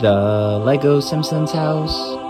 The Lego Simpsons House.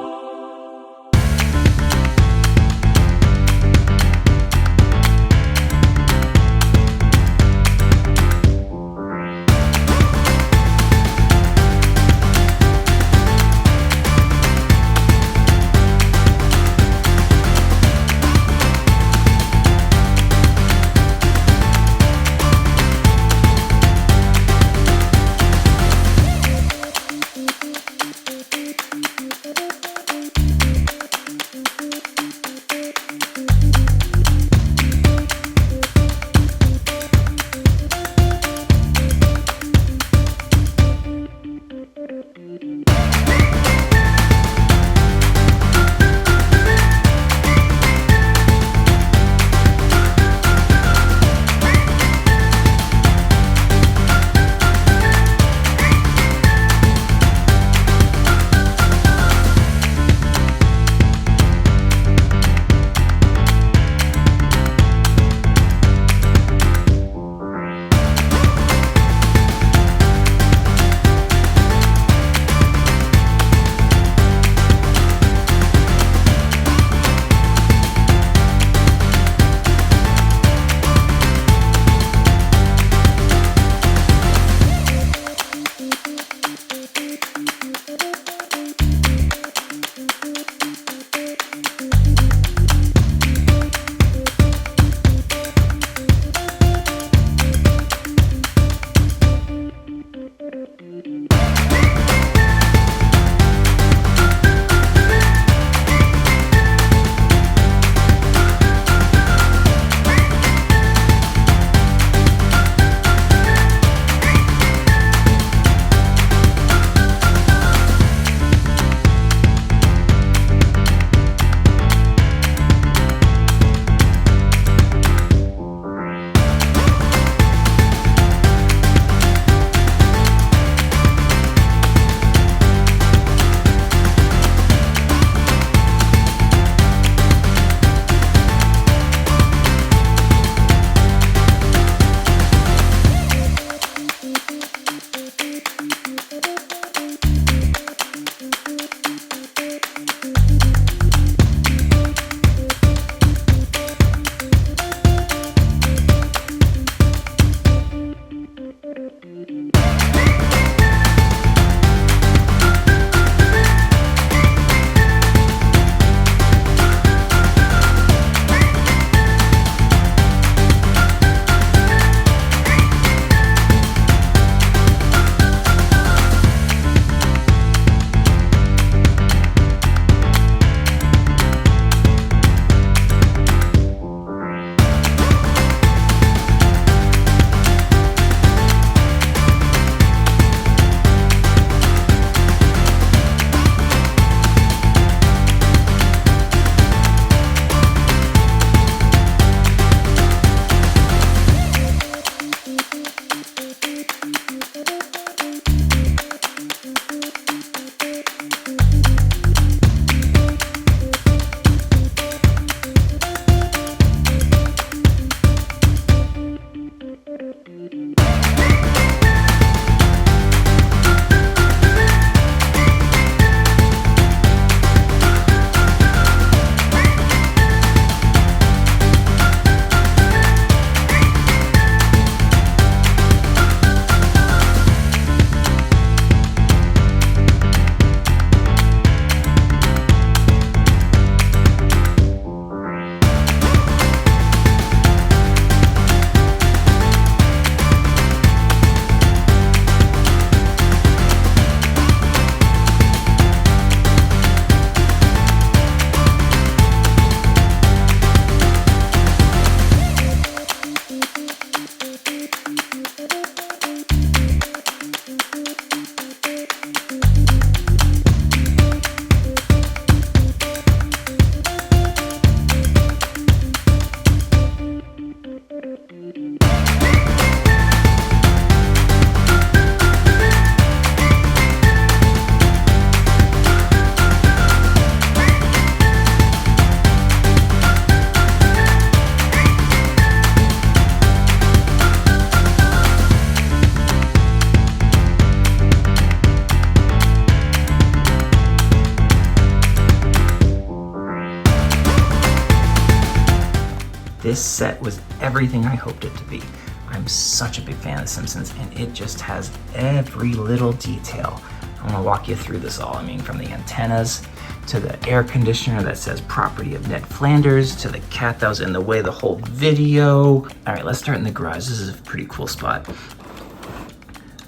this set was everything I hoped it to be. I'm such a big fan of The Simpsons, and it just has every little detail. I'm gonna walk you through this all. I mean, from the antennas to the air conditioner that says property of Ned Flanders, to the cat that was in the way the whole video. All right, let's start in the garage. This is a pretty cool spot.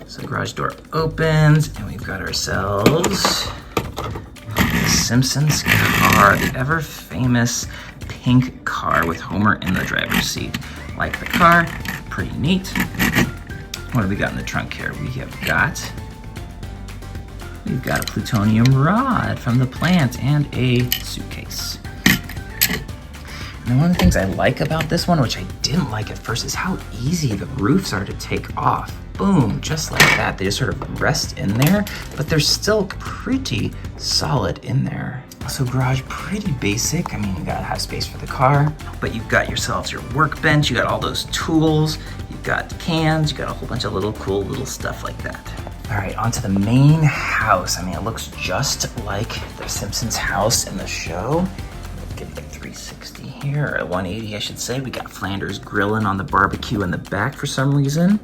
So the garage door opens, and we've got ourselves the Simpsons car, the ever famous pink car with Homer in the driver's seat. Like the car, pretty neat. What have we got in the trunk here? We've got a plutonium rod from the plant and a suitcase. And one of the things I like about this one, which I didn't like at first, is how easy the roofs are to take off. Boom, just like that. They just sort of rest in there, but they're still pretty solid in there. So garage, pretty basic. I mean, you gotta have space for the car, but you've got yourselves your workbench, you got all those tools, you've got cans, you got a whole bunch of little cool little stuff like that. All right, onto the main house. I mean, it looks just like the Simpsons house in the show. Get like 360 here, or 180, I should say. We got Flanders grilling on the barbecue in the back for some reason,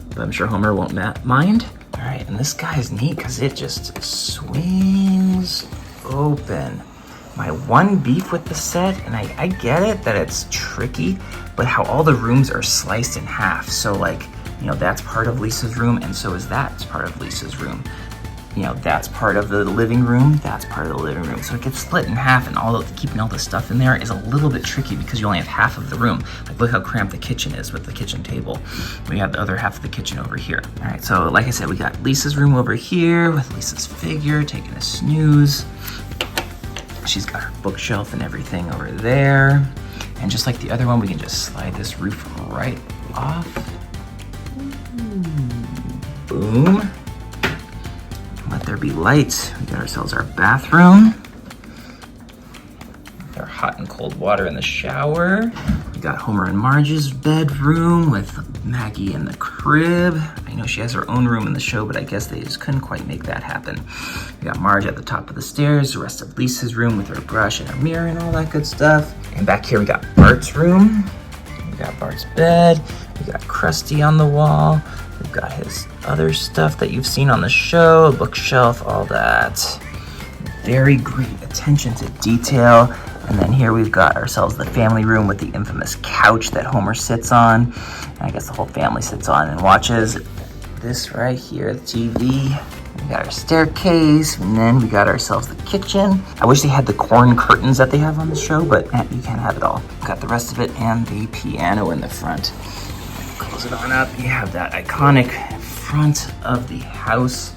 but I'm sure Homer won't mind. All right, and this guy is neat because it just swings open. My one beef with the set, and I get it that it's tricky, but how all the rooms are sliced in half. So like, you know, that's part of Lisa's room, and so is that part of Lisa's room. You know, that's part of the living room, that's part of the living room. So it gets split in half, and keeping all the stuff in there is a little bit tricky because you only have half of the room. Like, look how cramped the kitchen is with the kitchen table. We have the other half of the kitchen over here. All right, so like I said, we got Lisa's room over here with Lisa's figure taking a snooze. She's got her bookshelf and everything over there. And just like the other one, we can just slide this roof right off. Boom. Let there be light. We got ourselves our bathroom. Our hot and cold water in the shower. We got Homer and Marge's bedroom with Maggie in the crib. I know she has her own room in the show, but I guess they just couldn't quite make that happen. We got Marge at the top of the stairs, the rest of Lisa's room with her brush and her mirror and all that good stuff. And back here we got Bart's room. We got Bart's bed. We got Krusty on the wall. We've got his other stuff that you've seen on the show, a bookshelf, all that. Very great attention to detail. And then here we've got ourselves the family room with the infamous couch that Homer sits on. And I guess the whole family sits on and watches. This right here, the TV. We got our staircase, and then we got ourselves the kitchen. I wish they had the corn curtains that they have on the show, but you can't have it all. Got the rest of it and the piano in the front. Close it on up. You have that iconic front of the house.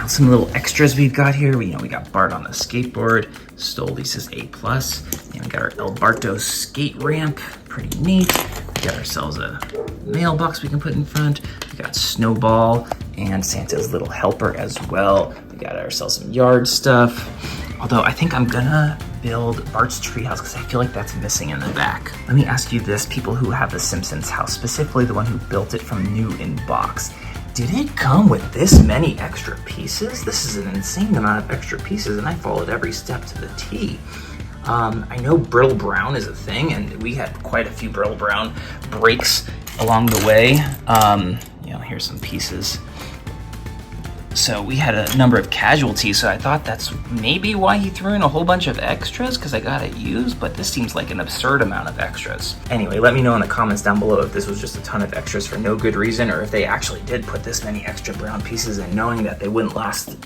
Some little extras we've got here. We got Bart on the skateboard, stole Lisa's A+, and we got our El Barto skate ramp. Pretty neat. We got ourselves a mailbox we can put in front. We got Snowball and Santa's little helper as well. We got ourselves some yard stuff. Although I think I'm gonna build Bart's treehouse because I feel like that's missing in the back. Let me ask you this, people who have the Simpsons house, specifically the one who built it from new in box. Did it come with this many extra pieces? This is an insane amount of extra pieces, and I followed every step to the T. I know Brill Brown is a thing, and we had quite a few Brill Brown breaks along the way. Here's some pieces. So we had a number of casualties, so I thought that's maybe why he threw in a whole bunch of extras, because I got it used, but this seems like an absurd amount of extras. Anyway, let me know in the comments down below if this was just a ton of extras for no good reason, or if they actually did put this many extra brown pieces in knowing that they wouldn't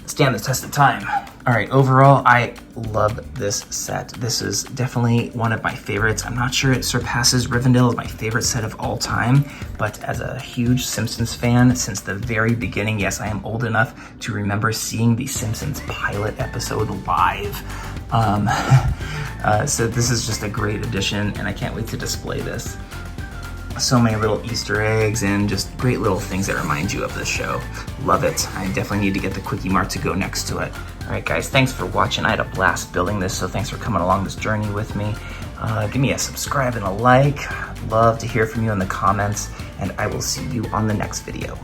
stand the test of time. All right, overall, I love this set. This is definitely one of my favorites. I'm not sure it surpasses Rivendell as my favorite set of all time, but as a huge Simpsons fan since the very beginning, yes, I am old enough to remember seeing the Simpsons pilot episode live. So this is just a great addition, and I can't wait to display this. So many little Easter eggs and just great little things that remind you of the show. Love it. I definitely need to get the Quickie Mart to go next to it. All right, guys, thanks for watching. I had a blast building this, so thanks for coming along this journey with me. Give me a subscribe and a like. Love to hear from you in the comments, and I will see you on the next video.